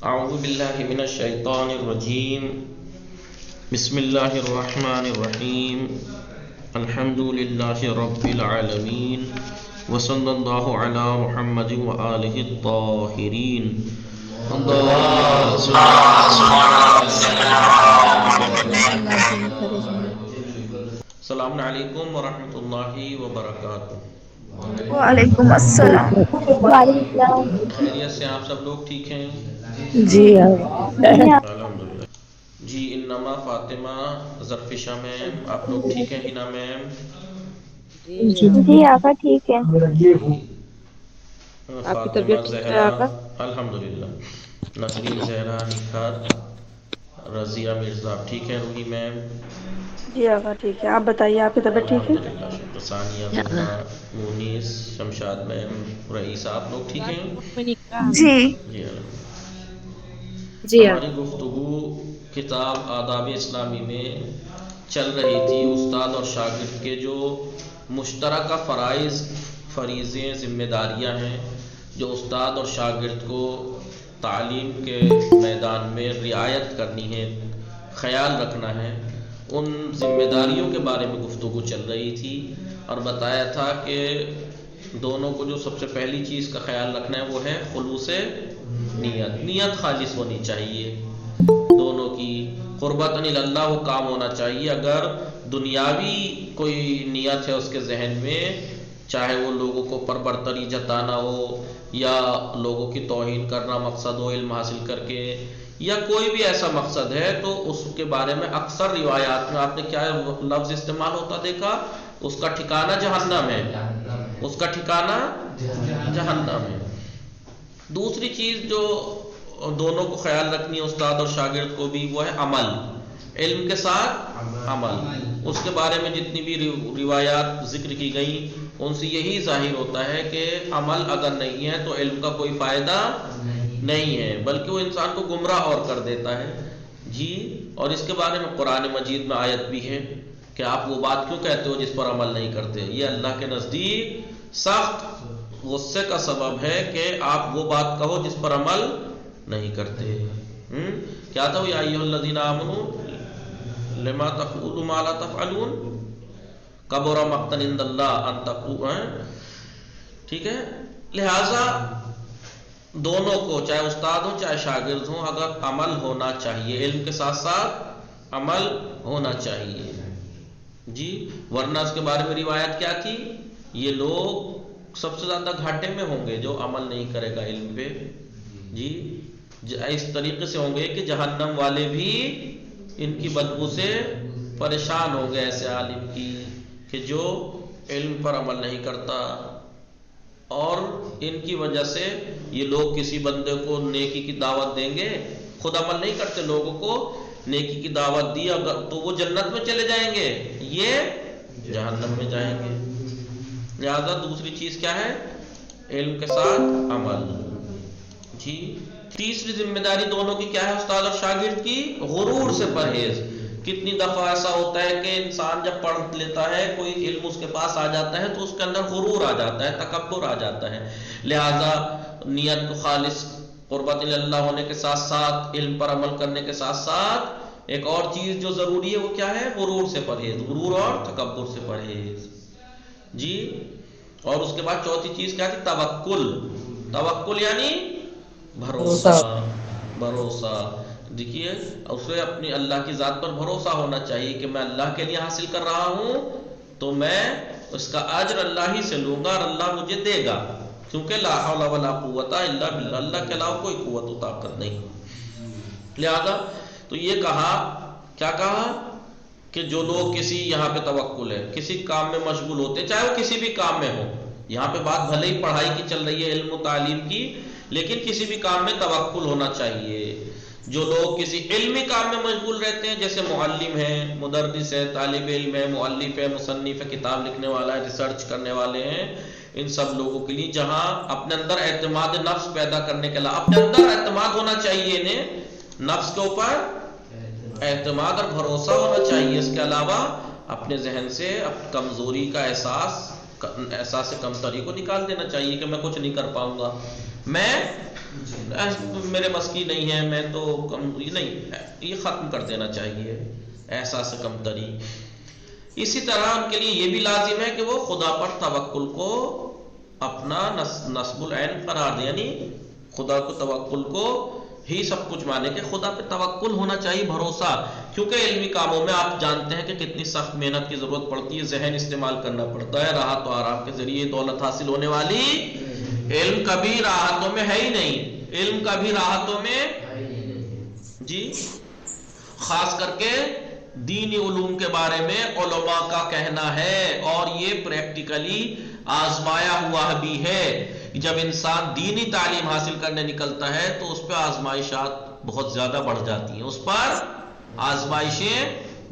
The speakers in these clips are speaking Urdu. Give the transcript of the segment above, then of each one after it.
اعوذ باللہ من الشیطان الرجیم بسم اللہ الرحمن الرحیم الحمد للہ رب العالمین وصلی اللہ علی محمد وآلہ الطاہرین السلام علیکم ورحمۃ اللہ وبرکاتہ۔ وعلیکم السلام۔ وعلیکم السلام۔ خیریت سے آپ سب لوگ ٹھیک ہیں؟ جی الحمدللہ۔ جی انما فاطمہ ظرفشہ میم آپ لوگ ٹھیک ہیں؟ ہنا میم جی آقا ٹھیک ہے۔ آپ کی فاطمہ طبیعت ٹھیک ہے زہرا آقا؟ الحمدللہ، نسرین زہرا، نکھت، رضیہ مرزا ٹھیک ہے؟ روحی میم جی آقا ٹھیک ہے۔ آپ بتائیے آپ کی طبیعت ٹھیک ہے؟ الحمدللہ، شکر۔ ثانیہ، زہرا، مونس، شمشاد میم، رئیسہ آپ لوگ ٹھیک ہیں؟ جی جی جی ہماری گفتگو کتاب آداب اسلامی میں چل رہی تھی استاد اور شاگرد کے جو مشترکہ فرائض، فریضے، ذمہ داریاں ہیں جو استاد اور شاگرد کو تعلیم کے میدان میں رعایت کرنی ہے، خیال رکھنا ہے، ان ذمہ داریوں کے بارے میں گفتگو چل رہی تھی اور بتایا تھا کہ دونوں کو جو سب سے پہلی چیز کا خیال رکھنا ہے وہ ہے خلوص نیت، نیت خالص ہونی چاہیے دونوں کی، قربتاً اللہ وہ کام ہونا چاہیے۔ اگر دنیاوی کوئی نیت ہے اس کے ذہن میں، چاہے وہ لوگوں کو پر برتری جتانا ہو یا لوگوں کی توہین کرنا مقصد ہو علم حاصل کر کے، یا کوئی بھی ایسا مقصد ہے، تو اس کے بارے میں اکثر روایات میں آپ نے کیا لفظ استعمال ہوتا دیکھا؟ اس کا ٹھکانہ جہنم ہے، اس کا ٹھکانہ جہنم ہے۔ دوسری چیز جو دونوں کو خیال رکھنی ہے استاد اور شاگرد کو بھی، وہ ہے عمل، علم کے ساتھ عمل۔ اس کے بارے میں جتنی بھی روایات ذکر کی گئیں ان سے یہی ظاہر ہوتا ہے کہ عمل اگر نہیں ہے تو علم کا کوئی فائدہ نہیں ہے، بلکہ وہ انسان کو گمراہ اور کر دیتا ہے۔ جی اور اس کے بارے میں قرآن مجید میں آیت بھی ہے کہ آپ وہ بات کیوں کہتے ہو جس پر عمل نہیں کرتے؟ یہ اللہ کے نزدیک سخت غصے کا سبب ہے کہ آپ وہ بات کہو جس پر عمل نہیں کرتے۔ کیا تھا وہ یا ایھا الذین آمنوا لما تقولون ما لا تفعلون کبر مقتا عند اللہ ان تقولوا، ٹھیک ہے؟ لہذا دونوں کو، چاہے استاد ہوں چاہے شاگرد ہوں، اگر عمل ہونا چاہیے، علم کے ساتھ ساتھ عمل ہونا چاہیے۔ جی ورنہ اس کے بارے میں روایت کیا تھی؟ یہ لوگ سب سے زیادہ گھاٹے میں ہوں گے جو عمل نہیں کرے گا علم پہ۔ جی اس طریقے سے ہوں گے کہ جہنم والے بھی ان کی بدبو سے پریشان ہوں گے، ایسے عالم کی کہ جو علم پر عمل نہیں کرتا، اور ان کی وجہ سے یہ لوگ کسی بندے کو نیکی کی دعوت دیں گے، خود عمل نہیں کرتے، لوگوں کو نیکی کی دعوت دی اگر تو وہ جنت میں چلے جائیں گے، یہ جہنم میں جائیں گے۔ لہذا دوسری چیز کیا ہے؟ علم کے ساتھ عمل۔ جی تیسری ذمہ داری دونوں کی کیا ہے استاد اور شاگرد کی؟ غرور سے پرہیز۔ کتنی دفعہ ایسا ہوتا ہے کہ انسان جب پڑھ لیتا ہے، کوئی علم اس کے پاس آ جاتا ہے تو اس کے اندر غرور آ جاتا ہے، تکبر آ جاتا ہے۔ لہذا نیت کو خالص قربت اللہ ہونے کے ساتھ ساتھ، علم پر عمل کرنے کے ساتھ ساتھ ایک اور چیز جو ضروری ہے وہ کیا ہے؟ غرور سے پرہیز، غرور اور تکبر سے پرہیز۔ جی اور اس کے بعد چوتھی چیز کیا تھی؟ توکل۔ توکل یعنی بھروسہ، بھروسہ۔ دیکھیے اسے اپنی اللہ کی ذات پر بھروسہ ہونا چاہیے کہ میں اللہ کے لیے حاصل کر رہا ہوں تو میں اس کا اجر اللہ ہی سے لوں گا اور اللہ مجھے دے گا، کیونکہ لا حول ولا قوت الا باللہ، اللہ کے علاوہ کوئی قوت و طاقت نہیں۔ لہذا تو یہ کہا، کیا کہا کہ جو لوگ کسی، یہاں پہ توکل ہے، کسی کام میں مشغول ہوتے، چاہے وہ کسی بھی کام میں ہو، یہاں پہ بات بھلے ہی پڑھائی کی چل رہی ہے، علم و تعلیم کی، لیکن کسی بھی کام میں توکل ہونا چاہیے۔ جو لوگ کسی علمی کام میں مشغول رہتے ہیں، جیسے معلم ہے، مدرس ہے، طالب علم ہے، مؤلف ہے، مصنف ہے، کتاب لکھنے والا ہے، ریسرچ کرنے والے ہیں، ان سب لوگوں کے لیے جہاں اپنے اندر اعتماد نفس پیدا کرنے کے علاوہ، اپنے اندر اعتماد ہونا چاہیے، انہیں نفس کے اوپر اعتماد اور بھروسہ ہونا چاہیے، اس کے علاوہ اپنے ذہن سے کمزوری کا احساس کمتری کو نکال دینا چاہیے کہ میں کچھ نہیں کر پاؤں گا، میں میرے بس کی نہیں ہے، میں تو نہیں، یہ ختم کر دینا چاہیے احساس کمتری۔ اسی طرح ان کے لیے یہ بھی لازم ہے کہ وہ خدا پر توکل کو اپنا نصب العین قرار دیں، یعنی خدا کو توکل کو ہی سب کچھ مانے کہ خدا پہ توکل ہونا چاہیے، بھروسہ، کیونکہ علمی کاموں میں آپ جانتے ہیں کہ کتنی سخت محنت کی ضرورت پڑتی ہے، ذہن استعمال کرنا پڑتا ہے، راحت و آرام کے ذریعے دولت حاصل ہونے والی علم کبھی راحتوں میں ہے ہی نہیں، علم کبھی راحتوں میں جی، خاص کر کے دینی علوم کے بارے میں علماء کا کہنا ہے، اور یہ پریکٹیکلی آزمایا ہوا بھی ہے، جب انسان دینی تعلیم حاصل کرنے نکلتا ہے تو اس پہ آزمائشات بہت زیادہ بڑھ جاتی ہیں، اس پر آزمائشیں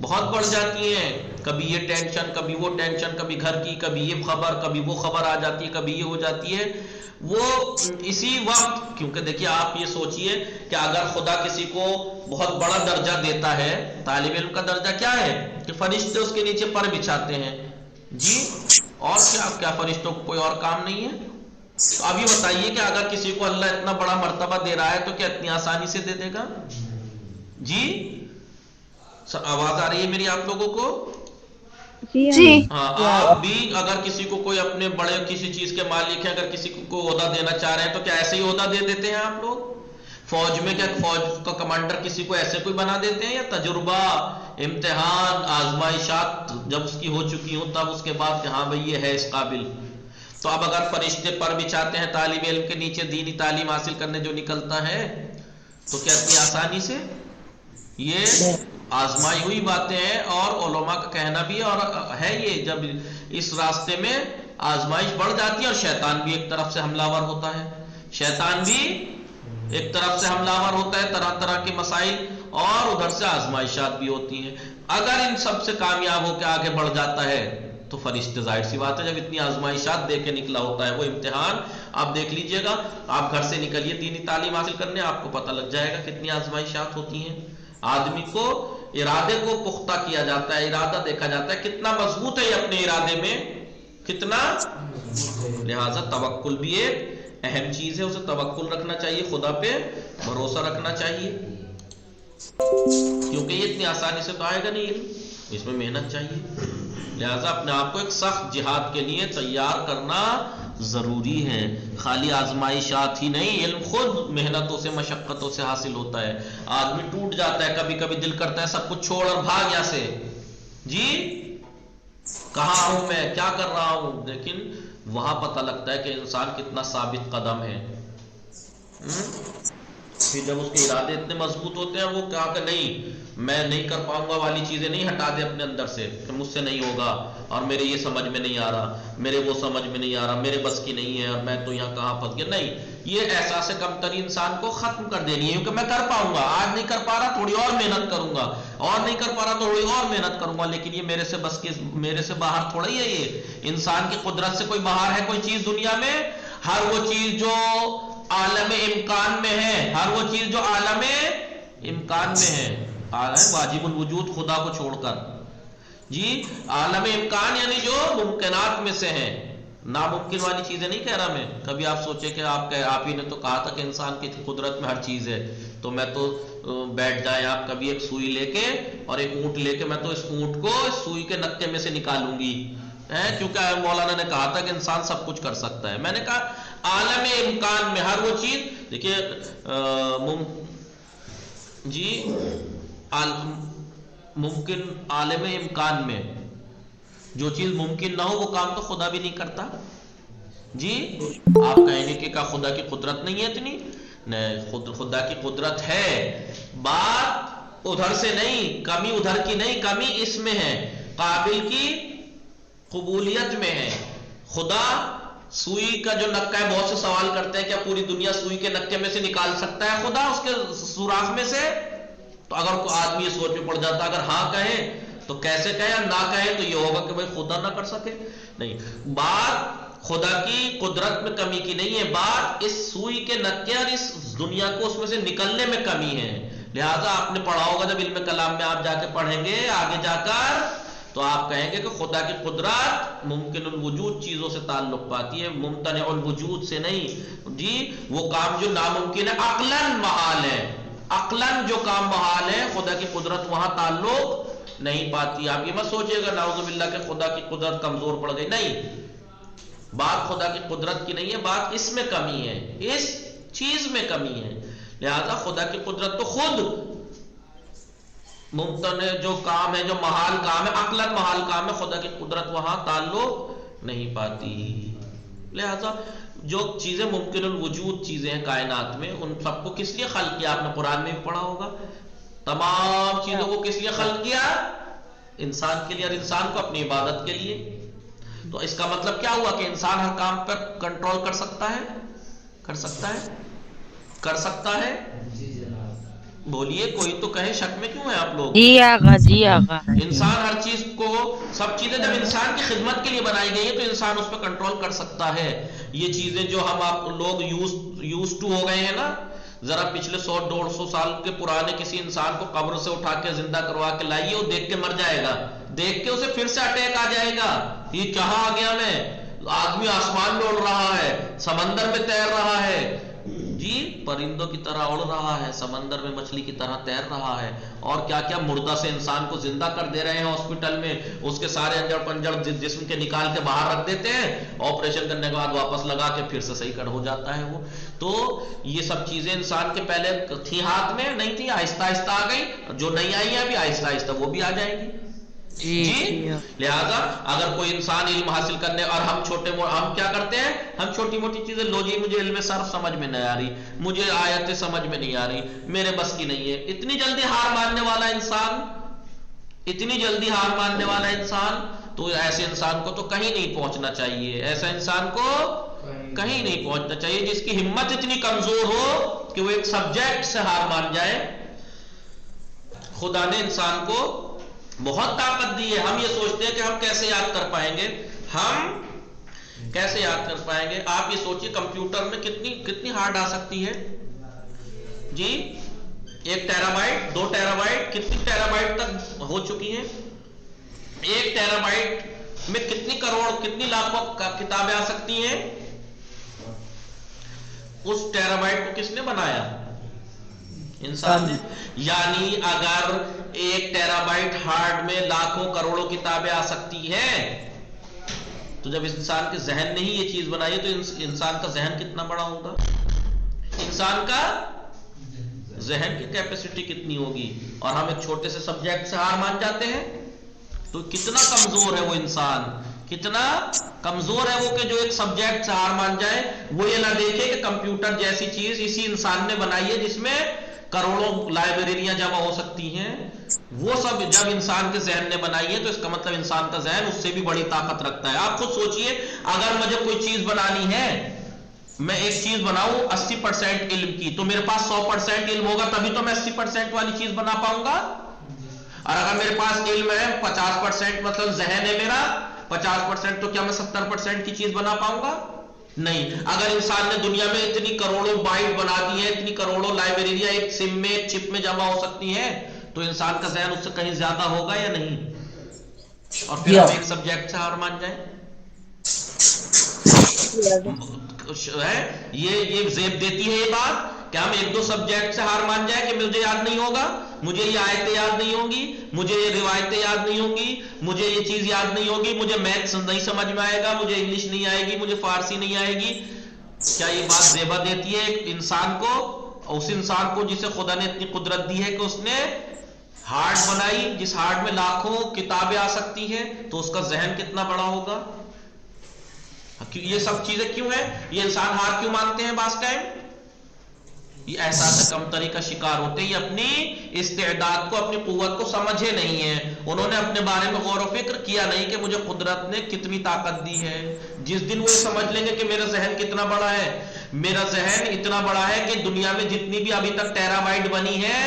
بہت بڑھ جاتی ہیں، کبھی یہ ٹینشن، کبھی وہ ٹینشن، کبھی گھر کی، کبھی یہ خبر، کبھی وہ خبر آ جاتی ہے، کبھی یہ ہو جاتی ہے، وہ اسی وقت، کیونکہ دیکھیے آپ یہ سوچئے کہ اگر خدا کسی کو بہت بڑا درجہ دیتا ہے، طالب علم کا درجہ کیا ہے کہ فرشتے اس کے نیچے پر بچھاتے ہیں جی، اور کیا فرشتوں کو کوئی اور کام نہیں ہے؟ تو اب یہ بتائیے کہ اگر کسی کو اللہ اتنا بڑا مرتبہ دے رہا ہے تو کیا اتنی آسانی سے دے دے گا؟ جی آواز آ رہی ہے میری آپ لوگوں کو؟ جی ہاں، آپ بھی اگر کسی کو کوئی اپنے بڑے کسی چیز کے مالک ہیں، اگر کسی کو عہدہ دینا چاہ رہے ہیں تو کیا ایسے ہی عہدہ دے دیتے ہیں آپ لوگ؟ فوج میں کیا فوج کا کمانڈر کسی کو ایسے کوئی بنا دیتے ہیں؟ یا تجربہ، امتحان، آزمائشات جب اس کی ہو چکی ہوں تب اس کے بعد کہ ہاں بھئی یہ ہے اس قابل؟ تو اب اگر فرشتے پر بچھاتے ہیں طالب علم کے نیچے دینی تعلیم حاصل کرنے جو نکلتا ہے، تو کیا اتنی آسانی سے؟ یہ آزمائی ہوئی باتیں ہیں، اور علماء کا کہنا بھی اور ہے یہ، جب اس راستے میں آزمائش بڑھ جاتی ہے اور شیطان بھی ایک طرف سے حملہ آور ہوتا ہے، شیطان بھی ایک طرف سے حملہ آور ہوتا ہے، طرح طرح کے مسائل، اور ادھر سے آزمائشات بھی ہوتی ہیں۔ اگر ان سب سے کامیاب ہو کے آگے بڑھ جاتا ہے تو فرشتے ظاہر سی بات ہے جب اتنی آزمائشات دے کے نکلا ہوتا ہے وہ امتحان، آپ دیکھ لیجئے گا، آپ گھر سے نکلیے دینی تعلیم حاصل کرنے، آپ کو پتہ لگ جائے گا کتنی آزمائشات ہوتی ہیں۔ آدمی کو ارادے کو پختہ کیا جاتا ہے، ارادہ دیکھا جاتا ہے کتنا مضبوط ہے یہ اپنے ارادے میں، کتنا، لہذا توکل بھی ایک اہم چیز ہے، اسے توکل رکھنا چاہیے، خدا پہ بھروسہ رکھنا چاہیے، کیونکہ یہ اتنی آسانی سے تو آئے گا نہیں، اس میں محنت چاہیے، لہذا اپنے آپ کو ایک سخت جہاد کے لیے تیار کرنا ضروری ہے۔ خالی آزمائشات ہی نہیں، علم خود محنتوں سے، مشقتوں سے حاصل ہوتا ہے، آدمی ٹوٹ جاتا ہے، کبھی کبھی دل کرتا ہے سب کچھ چھوڑ اور بھاگ یہاں سے، جی کہاں ہوں میں، کیا کر رہا ہوں، لیکن وہاں پتہ لگتا ہے کہ انسان کتنا ثابت قدم ہے۔ پھر جب اس کے ارادے اتنے مضبوط ہوتے ہیں، وہ کہا کہ نہیں میں نہیں کر پاؤں گا والی چیزیں نہیں ہٹا دے اپنے اندر سے کہ مجھ سے نہیں ہوگا، اور میرے یہ سمجھ میں نہیں آ رہا، میرے وہ سمجھ میں نہیں آ رہا، میرے بس کی نہیں ہے، اور میں تو یہاں کہاں پھنس گیا، نہیں، یہ احساس کمتری انسان کو ختم کر دینی ہے، کیونکہ میں کر پاؤں گا، آج نہیں کر پا رہا تھوڑی اور محنت کروں گا، اور نہیں کر پا رہا تھوڑی اور محنت کروں گا، لیکن یہ میرے سے بس کی، میرے سے باہر تھوڑا ہی ہے، یہ انسان کی قدرت سے کوئی باہر ہے کوئی چیز دنیا میں؟ ہر وہ چیز جو عالم امکان میں ہے، ہر وہ چیز جو عالم امکان میں ہے، واجب الوجود خدا کو چھوڑ کر، جی عالم امکان یعنی جو ممکنات میں سے ہیں، ناممکن والی چیزیں نہیں کہہ رہا میں، کبھی آپ سوچے کہ آپ ہی نے تو کہا تھا کہ انسان کی قدرت میں ہر چیز ہے، تو میں تو بیٹھ جائیں آپ کبھی ایک سوئی لے کے اور ایک اونٹ لے کے، میں تو اس اونٹ کو اس سوئی کے نکے میں سے نکالوں گی، کیونکہ مولانا نے کہا تھا کہ انسان سب کچھ کر سکتا ہے، میں نے کہا عالم امکان میں ہر وہ چیز، دیکھیے جی ممکن عالم امکان میں جو چیز ممکن نہ ہو وہ کام تو خدا بھی نہیں کرتا، جی آپ کہیں گے کہ کیا خدا کی قدرت نہیں ہے اتنی؟ نہیں، خدا کی قدرت ہے، بات ادھر سے نہیں، کمی ادھر کی نہیں، کمی اس میں ہے، قابل کی قبولیت میں ہے۔ خدا سوئی کا جو نکہ ہے، بہت سے سوال کرتے ہیں کیا پوری دنیا سوئی کے نکے میں سے نکال سکتا ہے خدا اس کے سوراخ میں سے؟ تو اگر کوئی آدمی یہ سوچ میں پڑ جاتا اگر ہاں کہے تو کیسے کہے، اور نہ کہے تو یہ ہوگا کہ بھائی خدا نہ کر سکے، نہیں، بات خدا کی قدرت میں کمی کی نہیں ہے، بات اس سوئی کے نکے اور اس دنیا کو اس میں سے نکلنے میں کمی ہے۔ لہٰذا آپ نے پڑھا ہوگا جب علم کلام میں آپ جا کے پڑھیں گے آگے جا کر، تو آپ کہیں گے کہ خدا کی قدرت ممکن الوجود چیزوں سے تعلق پاتی ہے، ممتنع الوجود سے نہیں جی۔ وہ کام جو ناممکن ہے عقلاً محال ہے، عقلاً جو کام محال ہے خدا کی قدرت وہاں تعلق نہیں پاتی۔ آپ یہ مت سوچئے گا نعوذ باللہ کہ خدا کی قدرت کمزور پڑ گئی، نہیں، بات خدا کی قدرت کی نہیں ہے، بات اس میں کمی ہے، اس چیز میں کمی ہے۔ لہذا خدا کی قدرت تو خود ممتنع جو کام ہے، جو محال کام ہے، عقلاً محال کام ہے، خدا کی قدرت وہاں تعلق نہیں پاتی۔ لہذا جو چیزیں ممکن الوجود چیزیں ہیں کائنات میں، ان سب کو کس لیے خلق کیا؟ آپ نے قرآن میں بھی پڑھا ہوگا، تمام چیزوں کو کس لیے خلق کیا؟ انسان کے لیے، اور انسان کو اپنی عبادت کے لیے۔ تو اس کا مطلب کیا ہوا کہ انسان ہر کام پر کنٹرول کر سکتا ہے، کر سکتا ہے، کر سکتا ہے؟ بولیے، کوئی تو کہے، شک میں کیوں ہیں آپ لوگ؟ جی آقا، جی آقا۔ انسان ہر چیز کو، سب چیزیں جب انسان کی خدمت کے لیے بنائی گئی ہیں تو انسان اس پہ کنٹرول کر سکتا ہے۔ یہ چیزیں جو ہم آپ لوگ یوز ٹو ہو گئے ہیں نا، ذرا پچھلے 100-150 سال کے پرانے کسی انسان کو قبر سے اٹھا کے زندہ کروا کے لائیے، وہ دیکھ کے مر جائے گا، دیکھ کے اسے پھر سے اٹیک آ جائے گا، یہ کہاں آ گیا میں؟ آدمی آسمان میں اڑ رہا ہے، سمندر میں تیر رہا ہے جی، پرندوں کی طرح اڑ رہا ہے، سمندر میں مچھلی کی طرح تیر رہا ہے، اور کیا کیا مردہ سے انسان کو زندہ کر دے رہے ہیں ہاسپٹل میں، اس کے سارے انجڑ پنجڑ جسم کے نکال کے باہر رکھ دیتے ہیں، آپریشن کرنے کے بعد واپس لگا کے پھر سے صحیح کر ہو جاتا ہے وہ۔ تو یہ سب چیزیں انسان کے پہلے تھی ہاتھ میں نہیں تھی، آہستہ آہستہ آ گئی، جو نہیں آئی ہیں ابھی آہستہ آہستہ وہ بھی آ جائیں گی جی۔ لہذا اگر کوئی انسان علم حاصل کرنے، اور ہم ہم کیا کرتے ہیں، ہم چھوٹی موٹی چیزیں، لو جی مجھے علم صرف سمجھ میں نہیں آ رہی، مجھے آیتیں سمجھ میں نہیں آ رہی، میرے بس کی نہیں ہے، اتنی جلدی ہار ماننے والا انسان، اتنی جلدی ہار ماننے والا انسان، تو ایسے انسان کو تو کہیں نہیں پہنچنا چاہیے، ایسا انسان کو کہیں نہیں پہنچنا چاہیے جس کی ہمت اتنی کمزور ہو کہ وہ ایک سبجیکٹ سے ہار مان جائے۔ خدا نے انسان کو بہت طاقت دی ہے، ہم یہ سوچتے ہیں کہ ہم کیسے یاد کر پائیں گے، ہم کیسے یاد کر پائیں گے؟ آپ یہ سوچئے کمپیوٹر میں کتنی ہارڈ آ سکتی ہے جی، 1 ٹیرا بائٹ، 2 ٹیرا بائٹ، کتنی ٹیرا بائٹ تک ہو چکی ہیں؟ 1 ٹیرا بائٹ میں کتنی کروڑ، کتنی لاکھوں کتابیں آ سکتی ہیں؟ اس ٹیرا بائٹ کو کس نے بنایا؟ انسان نے۔ یعنی اگر 1 ٹیرا بائٹ ہارڈ میں لاکھوں کروڑوں کتابیں آ سکتی ہیں، تو جب انسان کے ذہن نے ہی یہ چیز بنائی ہے تو انسان کا ذہن کتنا بڑا ہوگا، انسان کا ذہن کی کیپیسٹی کتنی ہوگی، اور ہم ایک چھوٹے سے سبجیکٹ سے ہار مان جاتے ہیں، تو کتنا کمزور ہے وہ انسان، کتنا کمزور ہے وہ کہ جو ایک سبجیکٹ سے ہار مان جائے، وہ یہ نہ دیکھے کہ کمپیوٹر جیسی چیز اسی انسان نے بنائی ہے جس میں کروڑوں لائبریریاں جمع ہو سکتی ہیں، وہ سب جب انسان کے ذہن نے بنائی ہے تو اس کا مطلب انسان کا ذہن اس سے بھی بڑی طاقت رکھتا ہے۔ آپ خود سوچئے، اگر مجھے کوئی چیز بنانی ہے، میں ایک چیز بناؤں 80% علم کی، تو میرے پاس 100% علم ہوگا تبھی تو میں 80% والی چیز بنا پاؤں گا، اور اگر میرے پاس علم ہے 50%، مطلب ذہن ہے میرا 50%، تو کیا میں 70% کی چیز بنا پاؤں گا؟ نہیں۔ اگر انسان نے دنیا میں اتنی کروڑوں بائٹ بنا دی ہے، اتنی کروڑوں لائبریریاں ایک سم میں، ایک چپ میں جمع ہو سکتی ہیں، تو انسان کا ذہن اس سے کہیں زیادہ ہوگا یا نہیں؟ اور پھر ہم ایک سبجیکٹ سے ہار مان جائیں، یہ زیب دیتی ہے یہ بات کہ ہم 1-2 سبجیکٹ سے ہار مان جائیں کہ مجھے یاد نہیں ہوگا، مجھے یہ آیتیں یاد نہیں ہوں گی، مجھے یہ روایتیں یاد نہیں ہوں گی، مجھے یہ چیز یاد نہیں ہوگی، مجھے میتھس نہیں سمجھ میں آئے گا، مجھے انگلش نہیں آئے گی، مجھے فارسی نہیں آئے گی۔ کیا یہ بات زیبا دیتی ہے ایک انسان کو، اس انسان کو جسے خدا نے اتنی قدرت دی ہے کہ اس نے ہارڈ بنائی، جس ہارڈ میں لاکھوں کتابیں آ سکتی ہیں، تو اس کا ذہن کتنا بڑا ہوگا؟ یہ سب چیزیں کیوں ہیں؟ یہ انسان ہار کیوں مانتے ہیں بعض ٹائم؟ یہ احساس کمتری کا شکار ہوتے ہیں، یہ اپنی استعداد کو، اپنی قوت کو سمجھے نہیں ہیں، انہوں نے اپنے بارے میں غور و فکر کیا نہیں کہ مجھے قدرت نے کتنی طاقت دی ہے۔ جس دن وہ یہ سمجھ لیں گے کہ میرا ذہن کتنا بڑا ہے، میرا ذہن اتنا بڑا ہے کہ دنیا میں جتنی بھی ابھی تک ٹیرا بائٹ بنی ہے،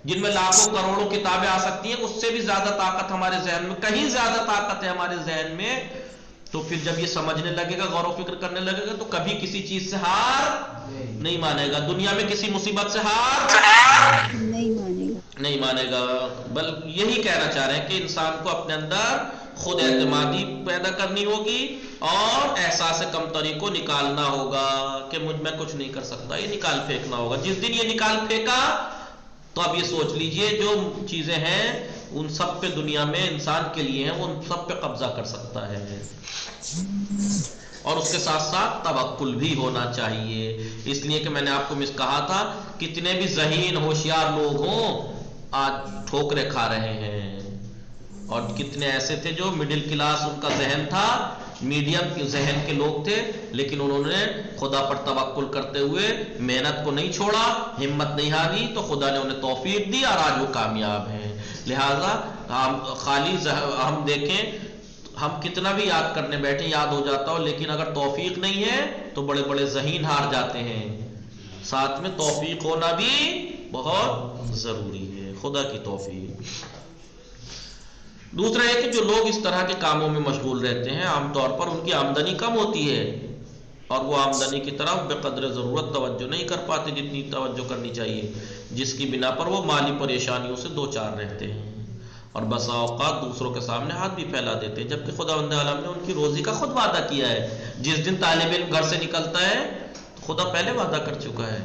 جن میں لاکھوں کروڑوں کتابیں آ سکتی ہیں، اس سے بھی زیادہ طاقت ہمارے ذہن میں، کہیں زیادہ طاقت ہے ہمارے ذہن میں، تو پھر جب یہ سمجھنے لگے گا، غور و فکر کرنے لگے گا، تو کبھی کسی چیز سے ہار نہیں مانے گا، دنیا میں کسی مصیبت سے ہار نہیں مانے گا، نہیں مانے گا، بل یہی کہنا چاہ رہے ہیں کہ انسان کو اپنے اندر خود اعتمادی پیدا کرنی ہوگی اور احساس کمتری کو نکالنا ہوگا کہ مجھ میں کچھ نہیں کر سکتا، یہ نکال پھینکنا ہوگا۔ جس دن یہ نکال پھینکا تو اب یہ سوچ لیجئے جو چیزیں ہیں ان سب پہ دنیا میں انسان کے لیے ہیں، وہ ان سب پہ قبضہ کر سکتا ہے، اور اس کے ساتھ ساتھ توکل بھی ہونا چاہیے۔ اس لیے کہ میں نے آپ کو کہا تھا کتنے بھی ذہین ہوشیار لوگ ہوں آج ٹھوکریں کھا رہے ہیں، اور کتنے ایسے تھے جو مڈل کلاس ان کا ذہن تھا، میڈیم ذہن کے لوگ تھے، لیکن انہوں نے خدا پر توکل کرتے ہوئے محنت کو نہیں چھوڑا، ہمت نہیں ہاری، تو خدا نے انہیں توفیق دی اور آج وہ کامیاب ہیں۔ لہذا ہم دیکھیں ہم کتنا بھی یاد کرنے بیٹھے یاد ہو جاتا ہو، لیکن اگر توفیق نہیں ہے تو بڑے بڑے ذہین ہار جاتے ہیں۔ ساتھ میں توفیق ہونا بھی بہت ضروری ہے، خدا کی توفیق۔ دوسرا ہے کہ جو لوگ اس طرح کے کاموں میں مشغول رہتے ہیں عام طور پر ان کی آمدنی کم ہوتی ہے، اور وہ آمدنی کی طرف بے قدر ضرورت توجہ نہیں کر پاتے جتنی توجہ کرنی چاہیے، جس کی بنا پر وہ مالی پریشانیوں سے دوچار رہتے ہیں، اور بسا اوقات دوسروں کے سامنے ہاتھ بھی پھیلا دیتے ہیں، جبکہ خداوند عالم نے ان کی روزی کا خود وعدہ کیا ہے۔ جس دن طالب علم گھر سے نکلتا ہے تو خدا پہلے وعدہ کر چکا ہے،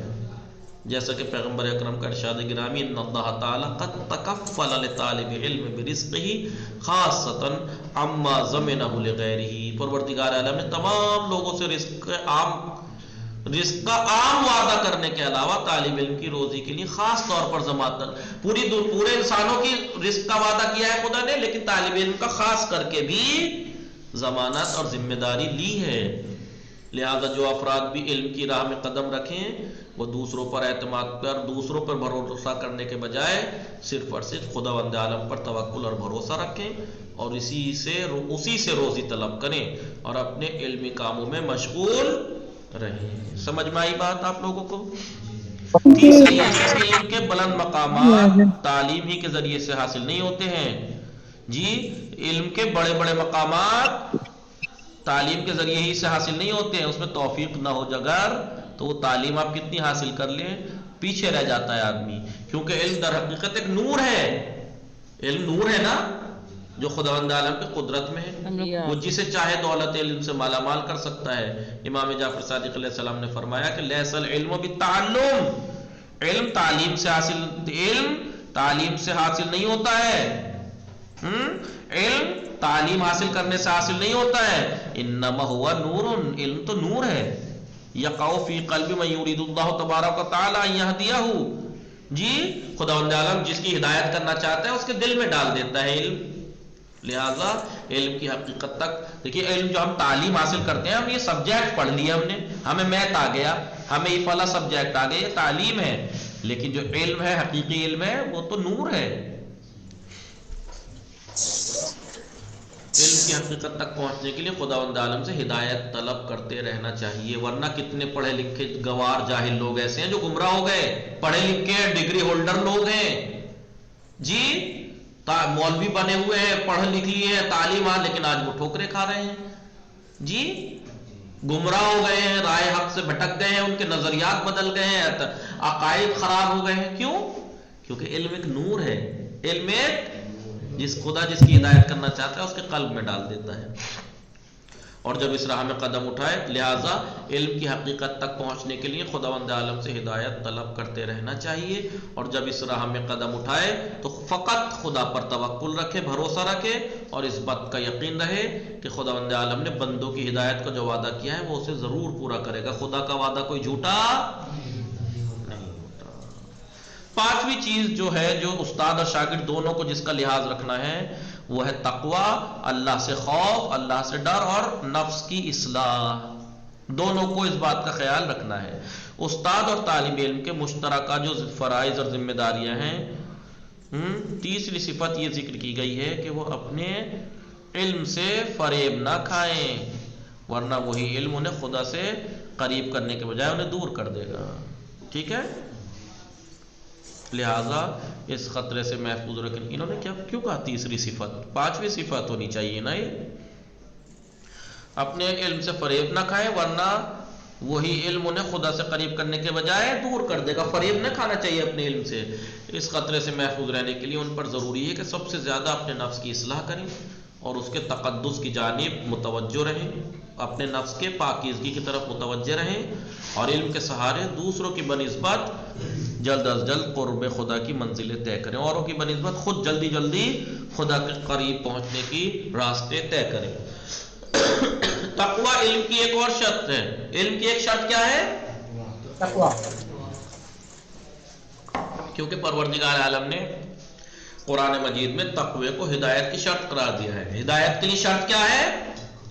جیسا کہ پیغمبر اکرم کا ارشاد گرامی ان اللہ تعالی قد تکفل لطالب علم برزقہ خاصۃ عما ضمنہ لغیرہ۔ پروردگار عالم نے تمام لوگوں سے رزق کا عام وعدہ کرنے کے علاوہ طالب علم کی روزی کے لیے خاص طور پر ضمانت، پورے انسانوں کی رزق کا وعدہ کیا ہے خدا نے، لیکن طالب علم کا خاص کر کے بھی ضمانت اور ذمہ داری لی ہے۔ لہذا جو افراد بھی علم کی راہ میں قدم رکھیں وہ دوسروں پر اعتماد کر، دوسروں پر بھروسہ کرنے کے بجائے صرف اور صرف خداوند عالم پر توکل اور بھروسہ رکھیں، اور اسی سے روزی طلب کریں اور اپنے علمی کاموں میں مشغول رہیں۔ سمجھ میں آئی بات آپ لوگوں کو؟ تیسری ہے کہ علم کے بلند مقامات تعلیم ہی کے ذریعے سے حاصل نہیں ہوتے ہیں۔ جی، علم کے بڑے بڑے مقامات تعلیم کے ذریعے ہی سے حاصل نہیں ہوتے ہیں، اس میں توفیق نہ ہو جگر تو وہ تعلیم آپ کتنی حاصل کر لیں پیچھے رہ جاتا ہے آدمی، کیونکہ علم در حقیقت ایک نور ہے۔ علم نور ہے نا جو خداوند عالم کی قدرت میں ہے، وہ جسے چاہے دولت علم سے مالا مال کر سکتا ہے۔ امام جعفر صادق علیہ السلام نے فرمایا کہ لیس العلم بالتعلم، علم تعلیم سے حاصل نہیں ہوتا ہے، علم تعلیم حاصل کرنے سے حاصل نہیں ہوتا ہے، انما ہوا نور، علم تو نور ہے، یقع فی قلب من یرید اللہ تبارک و تعالی ان یہدیہ، جی خداوند عالم جس کی ہدایت کرنا چاہتا ہے اس کے دل میں ڈال دیتا ہے علم۔ لہذا علم کی حقیقت تک دیکھیے، علم جو ہم تعلیم حاصل کرتے ہیں، ہم یہ سبجیکٹ پڑھ لیا، ہمیں میتھ آ گیا، ہمیں یہ فلاں سبجیکٹ آ گیا، یہ تعلیم ہے، لیکن جو علم ہے حقیقی علم ہے وہ تو نور ہے۔ علم کی حقیقت تک پہنچنے کے لیے خداوند عالم سے ہدایت طلب کرتے رہنا چاہیے، ورنہ کتنے پڑھے لکھے گوار جاہل لوگ ایسے ہیں جو گمراہ ہو گئے، پڑھے لکھے ڈگری ہولڈر لوگ ہیں، جی مولوی بنے ہوئے ہیں، پڑھ لکھ لیے ہیں، تعلیم لیکن آج وہ ٹھوکریں کھا رہے ہیں، جی گمراہ ہو گئے ہیں، رائے حق سے بھٹک گئے ہیں، ان کے نظریات بدل گئے ہیں، عقائد خراب ہو گئے ہیں۔ کیوں؟ کیونکہ علم ایک نور ہے، علم ایک خدا جس کی ہدایت کرنا چاہتا ہے اس کے قلب میں ڈال دیتا ہے، اور جب اس راہ میں قدم اٹھائے، لہٰذا علم کی حقیقت تک پہنچنے کے لیے خداوند عالم سے ہدایت طلب کرتے رہنا چاہیے، اور جب اس راہ میں قدم اٹھائے تو فقط خدا پر توکل رکھے، بھروسہ رکھے، اور اس بات کا یقین رہے کہ خداوند عالم نے بندوں کی ہدایت کا جو وعدہ کیا ہے وہ اسے ضرور پورا کرے گا، خدا کا وعدہ کوئی جھوٹا نہیں ہوتا۔ پانچویں چیز جو ہے جو استاد اور شاگرد دونوں کو جس کا لحاظ رکھنا ہے وہ ہے تقوی، اللہ سے خوف، اللہ سے ڈر، اور نفس کی اصلاح، دونوں کو اس بات کا خیال رکھنا ہے۔ استاد اور طالب علم کے مشترکہ جو فرائض اور ذمہ داریاں ہیں، تیسری صفت یہ ذکر کی گئی ہے کہ وہ اپنے علم سے فریب نہ کھائیں، ورنہ وہی علم انہیں خدا سے قریب کرنے کے بجائے انہیں دور کر دے گا، ٹھیک ہے؟ لہذا اس خطرے سے محفوظ رکھیں۔ انہوں نے کیوں کہا تیسری صفت؟ پانچویں صفت ہونی چاہیے نا، یہ اپنے علم سے فریب نہ کھائیں ورنہ وہی علم انہیں خدا سے قریب کرنے کے بجائے دور کر دے گا. فریب نہ کھانا چاہیے اپنے علم سے. اس خطرے سے محفوظ رہنے کے لیے ان پر ضروری ہے کہ سب سے زیادہ اپنے نفس کی اصلاح کریں اور اس کے تقدس کی جانب متوجہ رہیں، اپنے نفس کے پاکیزگی کی طرف متوجہ رہیں، اور علم کے سہارے دوسروں کی بنسبت جلد از جلد قرب خدا کی منزلیں طے کریں، اوروں کی بنسبت خود جلدی جلدی خدا کے قریب پہنچنے کی راستے طے کریں. تقوی علم کی ایک اور شرط ہے. علم کی ایک شرط کیا ہے؟ تقوی. کیونکہ پروردگار عالم نے قرآن مجید میں تقوی کو ہدایت کی شرط قرار دیا ہے. ہدایت کے لیے شرط کیا ہے؟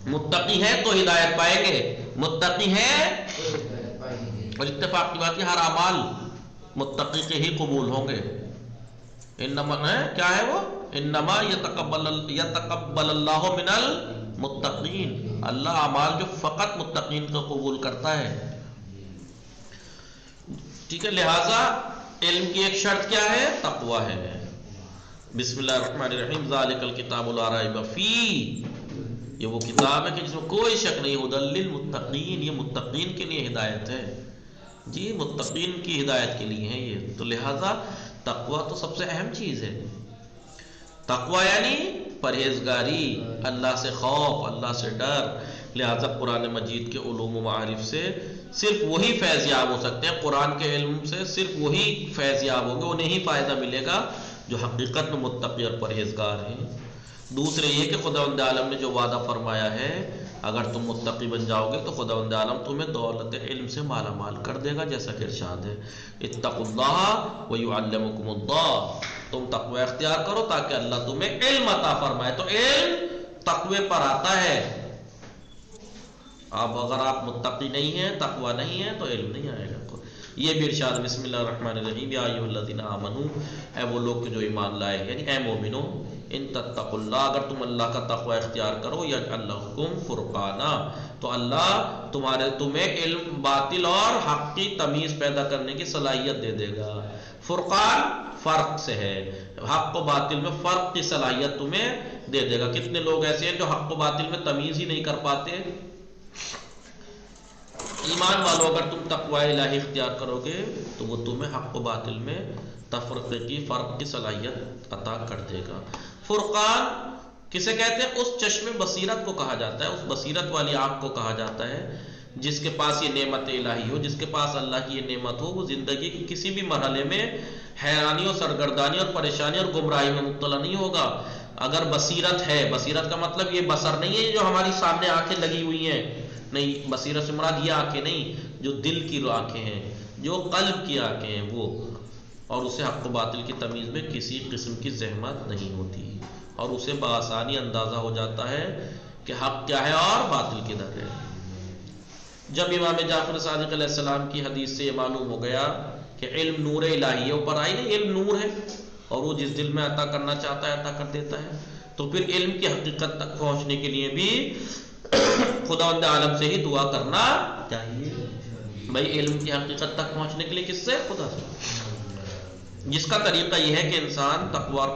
متقی ہے تو ہدایت پائیں گے. متقی ہے، اور اتفاق کی بات ہے ہر اعمال متقی کے ہی قبول ہوں گے. انما کیا ہے وہ؟ انما یتقبل اللہ من المتقین. اللہ اعمال جو فقط متقین کو قبول کرتا ہے. ٹھیک ہے، لہذا علم کی ایک شرط کیا ہے؟ تقوی ہے. بسم اللہ الرحمن الرحیم. ذالک الکتاب لا ریب فیہ، یہ وہ کتاب ہے کہ جس میں کوئی شک نہیں. ھدی للمتقین، یہ متقین کے لیے ہدایت ہے. جی متقین کی ہدایت کے لیے ہے یہ. تو لہذا تقوی تو سب سے اہم چیز ہے. تقوی یعنی پرہیزگاری، اللہ سے خوف، اللہ سے ڈر. لہذا قرآن مجید کے علوم و معارف سے صرف وہی فیض یاب ہو سکتے ہیں. قرآن کے علم سے صرف وہی فیض یاب ہوں گے، انہیں ہی فائدہ ملے گا جو حقیقت میں متقی اور پرہیزگار ہیں. دوسرے یہ کہ خداوند عالم نے جو وعدہ فرمایا ہے، اگر تم متقی بن جاؤ گے تو خداوند عالم تمہیں دولت علم سے مالا مال کر دے گا، جیسا کہ ارشاد ہے اتقوا اللہ ویعلمکم اللہ. تم تقوی اختیار کرو تاکہ اللہ تمہیں علم عطا فرمائے. تو علم تقوی پر آتا ہے. اب اگر آپ متقی نہیں ہیں، تقوی نہیں ہے، تو علم نہیں آئے گا. یہ بھی ارشاد بسم اللہ الرحمن الرحیم. یا ایھا الذین آمنوا، اے وہ لوگ جو ایمان لائے، یعنی اے مومنو، ان تتقوا اللہ، اگر تم اللہ کا تقوی اختیار کرو، یجعل لکم فرقانا، تو اللہ تمہیں علم باطل اور حق کی تمیز پیدا کرنے کی صلاحیت دے دے گا. فرقان فرق سے ہے، حق و باطل میں فرق کی صلاحیت تمہیں دے دے گا. کتنے لوگ ایسے ہیں جو حق و باطل میں تمیز ہی نہیں کر پاتے. ایمان والو، اگر تم تقوی الہی اختیار کرو گے تو وہ تمہیں حق و باطل میں تفرقے کی، فرق کی صلاحیت عطا کر دے گا. فرقان کسے کہتے ہیں؟ اس چشم بصیرت کو کہا جاتا ہے، اس بصیرت والی آنکھ کو کہا جاتا ہے جس کے پاس یہ نعمت الہی ہو، جس کے پاس اللہ کی یہ نعمت ہو. وہ زندگی کی کسی بھی مرحلے میں حیرانی اور سرگردانی اور پریشانی اور گمراہی میں مبتلا نہیں ہوگا. اگر بصیرت ہے، بصیرت کا مطلب یہ بصر نہیں ہے جو ہماری سامنے آنکھیں لگی ہوئی ہیں، نہیں. بصیرت سے مراد یہ آنکھیں نہیں جو دل کی آنکھیں ہیں، جو قلب کی آنکھیں ہیں وہ. اور اسے حق و باطل کی تمیز میں کسی قسم کی زحمت نہیں ہوتی، اور اسے بآسانی اندازہ ہو جاتا ہے کہ حق کیا ہے اور باطل کدھر ہے. جب امام جعفر صادق علیہ السلام کی حدیث سے یہ معلوم ہو گیا کہ علم نور الہی ہے، اوپر آئی نہیں، علم نور ہے اور وہ جس دل میں عطا کرنا چاہتا ہے عطا کر دیتا ہے. تو پھر علم کی حقیقت تک پہنچنے کے لیے بھی خداوند عالم سے ہی دعا کرنا چاہیے. بھائی علم کی حقیقت تک پہنچنے کے لیے کس سے؟ خدا سے. جس کا طریقہ یہ ہے کہ انسان تقوی اور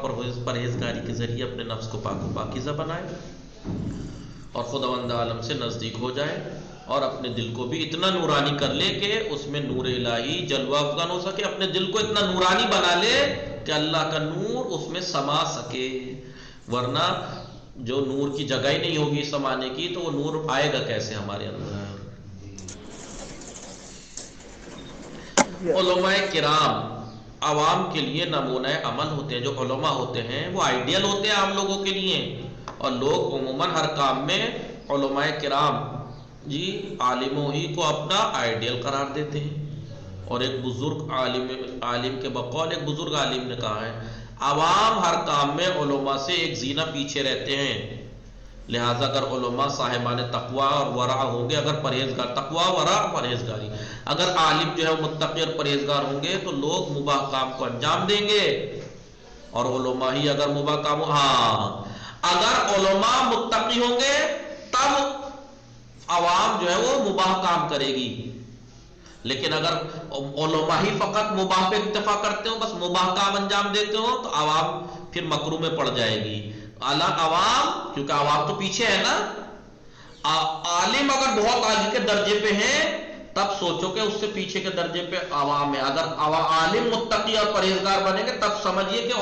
پرہیزگاری کے ذریعے اپنے نفس کو پاک و پاکیزہ بنائے اور خداوند عالم سے نزدیک ہو جائے، اور اپنے دل کو بھی اتنا نورانی کر لے کہ اس میں نور الہی جلوہ افغان ہو سکے. اپنے دل کو اتنا نورانی بنا لے کہ اللہ کا نور اس میں سما سکے. ورنہ جو نور کی جگہ ہی نہیں ہوگی سمانے کی تو وہ نور آئے گا کیسے ہمارے اندر. علماء کرام عوام کے لیے نمونہ عمل ہوتے ہیں. جو علماء ہوتے ہیں وہ آئیڈیل ہوتے ہیں عام لوگوں کے لیے، اور لوگ عموماً ہر کام میں علماء کرام عالموں ہی کو اپنا آئیڈیل قرار دیتے ہیں. اور ایک بزرگ عالم کے بقول ایک بزرگ عالم نے کہا ہے، عوام ہر کام میں علماء سے ایک زینہ پیچھے رہتے ہیں. لہٰذا اگر علماء صاحبان تقوی اور ورع ہوں گے، اگر پرہیزگار، تقوی ورع پرہیزگاری، اگر عالم جو ہے وہ متقی اور پرہیزگار ہوں گے تو لوگ مباح کام کو انجام دیں گے. اور علماء ہی اگر مباح کام اگر علماء متقی ہوں گے تب عوام جو ہے وہ مباح کام کرے گی. لیکن اگر علماء ہی فقط مباح پہ اکتفا کرتے ہو، بس مباح کام انجام دیتے ہو، تو عوام پھر مکروہ میں پڑ جائے گی. عوام، کیونکہ عوام تو پیچھے ہے نا. عالم اگر بہت آگے کے درجے پہ ہیں تب سوچو کہ اس سے پیچھے کے درجے پہ عوام ہے. اگر عالم متقی اور پرہیزگار بنیں گے تب سمجھیے کہ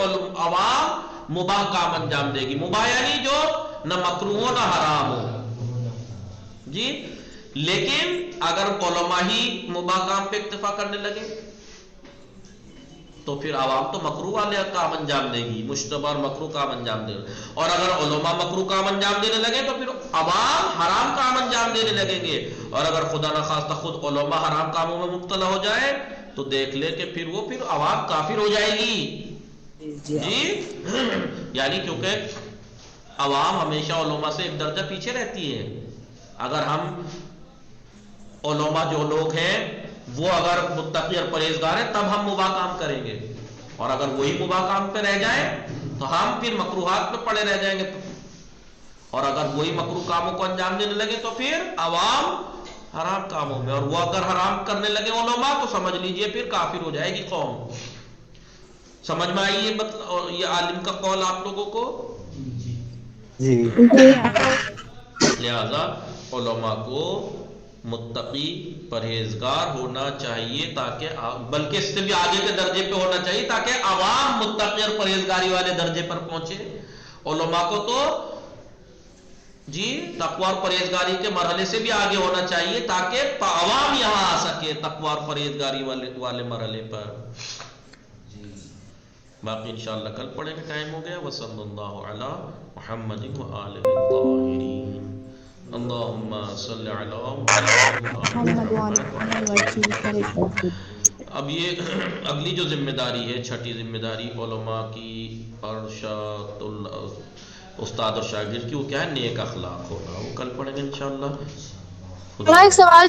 عوام مباح کام انجام دے گی. مباح یعنی جو نہ مکروہ ہو نہ حرام ہو جی. لیکن اگر علماء ہی مباح کام پہ اکتفا کرنے لگے تو پھر عوام تو مکروہ والے کام انجام دے گی, مشتبہ اور مکروہ کام انجام دے گی. اور اگر علماء مکروہ کام انجام دینے لگے تو پھر عوام حرام کام انجام دینے لگیں گے. اور اگر خدا نخواستہ خود علماء حرام کاموں میں مبتلا ہو جائے تو دیکھ لے کہ پھر وہ پھر عوام کافر ہو جائے گی جی. یعنی کیونکہ عوام ہمیشہ علماء سے ایک درجہ پیچھے رہتی ہے. اگر ہم علماء جو لوگ ہیں وہ اگر متقی اور پرہیزگار ہیں تب ہم مباح کام کریں گے, اور اگر وہی مباح کام پہ رہ جائیں تو ہم پھر مکروہات پہ پڑے رہ جائیں گے. اور اگر وہی مکروہ کاموں کو انجام دینے لگے تو پھر عوام حرام کاموں میں, اور وہ اگر حرام کرنے لگے علماء تو سمجھ لیجئے پھر کافر ہو جائے گی قوم. سمجھ میں آئی یہ عالم کا قول آپ لوگوں کو جی. لہذا علماء کو متقی پرہیزگار ہونا چاہیے تاکہ بلکہ اس سے بھی آگے کے درجے پہ ہونا چاہیے تاکہ عوام متقی اور پرہیزگاری والے درجے پر پہنچے. علماء کو تو جی تقوی اور پرہیزگاری کے مرحلے سے بھی آگے ہونا چاہیے تاکہ عوام یہاں آ سکے تقوی اور پرہیزگاری والے مرحلے پر. باقی انشاءاللہ کل پڑھیں گے, ٹائم ہو گیا. وصلی اللہ علی محمد وآلہ الطاہرین. اللہم صلی علی محمد. اب یہ اگلی جو ذمہ داری ہے, چھٹی ذمہ داری علماء کی ارشاد استاد اور شاگرد کی, وہ کیا ہے؟ نیک اخلاق ہونا. وہ کل پڑھیں گے انشاءاللہ. ایک سوال